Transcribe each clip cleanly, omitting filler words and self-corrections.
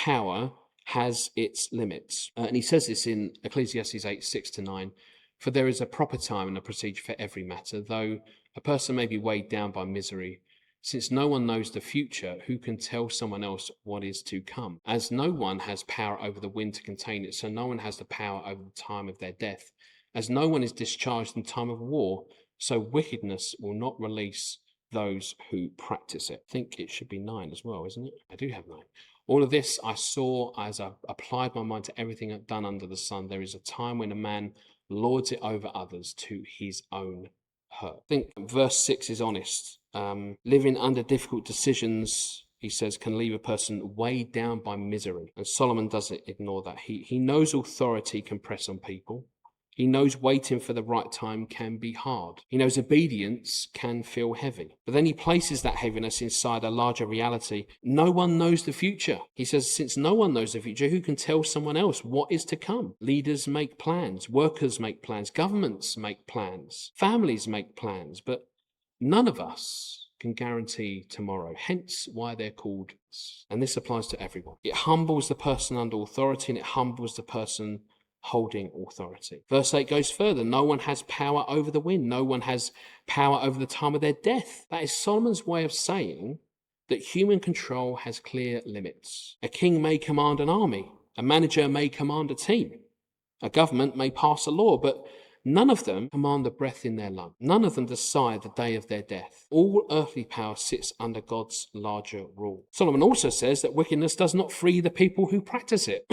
power has its limits. And he says this in Ecclesiastes 8:6-9. For there is a proper time and a procedure for every matter, though a person may be weighed down by misery. Since no one knows the future, who can tell someone else what is to come? As no one has power over the wind to contain it, so no one has the power over the time of their death. As no one is discharged in time of war, so wickedness will not release those who practice it. I think it should be 9 as well, isn't it? I do have 9. All of this I saw as I applied my mind to everything I've done under the sun. There is a time when a man lords it over others to his own hurt. I think verse 6 is honest. Living under difficult decisions, he says, can leave a person weighed down by misery. And Solomon doesn't ignore that. He knows authority can press on people. He knows waiting for the right time can be hard. He knows obedience can feel heavy. But then he places that heaviness inside a larger reality. No one knows the future. He says, since no one knows the future, who can tell someone else what is to come? Leaders make plans. Workers make plans. Governments make plans. Families make plans. But none of us can guarantee tomorrow. Hence why they're called. And this applies to everyone. It humbles the person under authority, and it humbles the person holding authority. Verse 8 goes further. No one has power over the wind. No one has power over the time of their death. That is Solomon's way of saying that human control has clear limits. A king may command an army. A manager may command a team. A government may pass a law, but none of them command the breath in their lung. None of them decide the day of their death. All earthly power sits under God's larger rule. Solomon also says that wickedness does not free the people who practice it.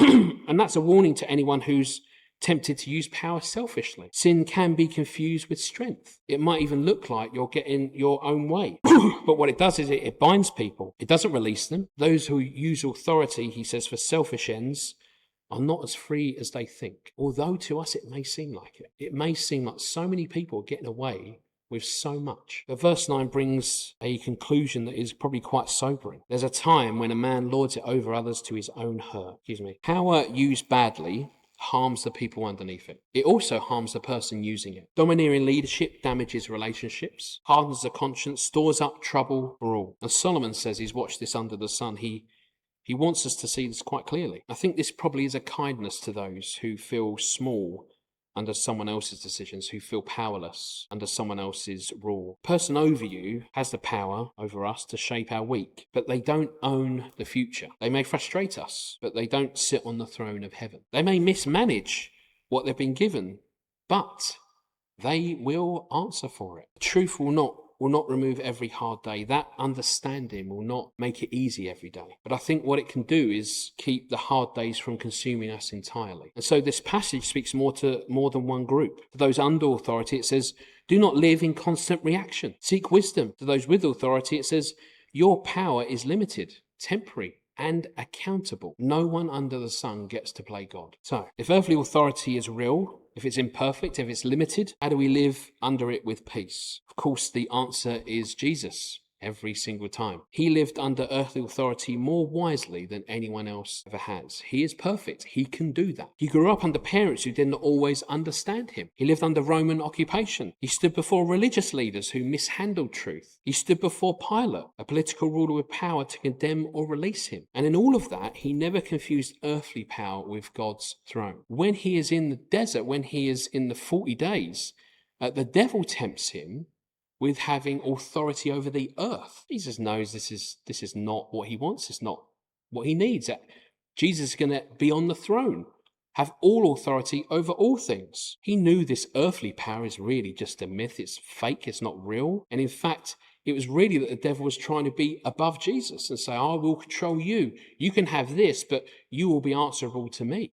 And that's a warning to anyone who's tempted to use power selfishly. Sin can be confused with strength. It might even look like you're getting your own way. But what it does is it binds people. It doesn't release them. Those who use authority, he says, for selfish ends, are not as free as they think. Although to us it may seem like it. It may seem like so many people are getting away with so much. But verse 9 brings a conclusion that is probably quite sobering. There's a time when a man lords it over others to his own hurt. Power used badly harms the people underneath it. It also harms the person using it. Domineering leadership damages relationships, hardens the conscience, stores up trouble for all. And Solomon says he's watched this under the sun. He wants us to see this quite clearly. I think this probably is a kindness to those who feel small under someone else's decisions, who feel powerless under someone else's rule. The person over you has the power over us to shape our week, but they don't own the future. They may frustrate us, but they don't sit on the throne of heaven. They may mismanage what they've been given, but they will answer for it. Truth will not remove every hard day. That understanding will not make it easy every day. But I think what it can do is keep the hard days from consuming us entirely. And so this passage speaks more than one group. To those under authority, it says, do not live in constant reaction. Seek wisdom. To those with authority, it says, your power is limited, temporary, and accountable. No one under the sun gets to play God. So, if earthly authority is real, if it's imperfect, if it's limited, how do we live under it with peace? Of course, the answer is Jesus. Every single time. He lived under earthly authority more wisely than anyone else ever has. He is perfect. He can do that. He grew up under parents who didn't always understand him. He lived under Roman occupation. He stood before religious leaders who mishandled truth. He stood before Pilate, a political ruler with power to condemn or release him. And in all of that, he never confused earthly power with God's throne. When he is in the desert, when he is in the 40 days, the devil tempts him with having authority over the earth. Jesus knows this is not what he wants. It's not what he needs. That Jesus is going to be on the throne, have all authority over all things. He knew this earthly power is really just a myth. It's fake. It's not real. And in fact, it was really that the devil was trying to be above Jesus and say, I will control you. You can have this, but you will be answerable to me.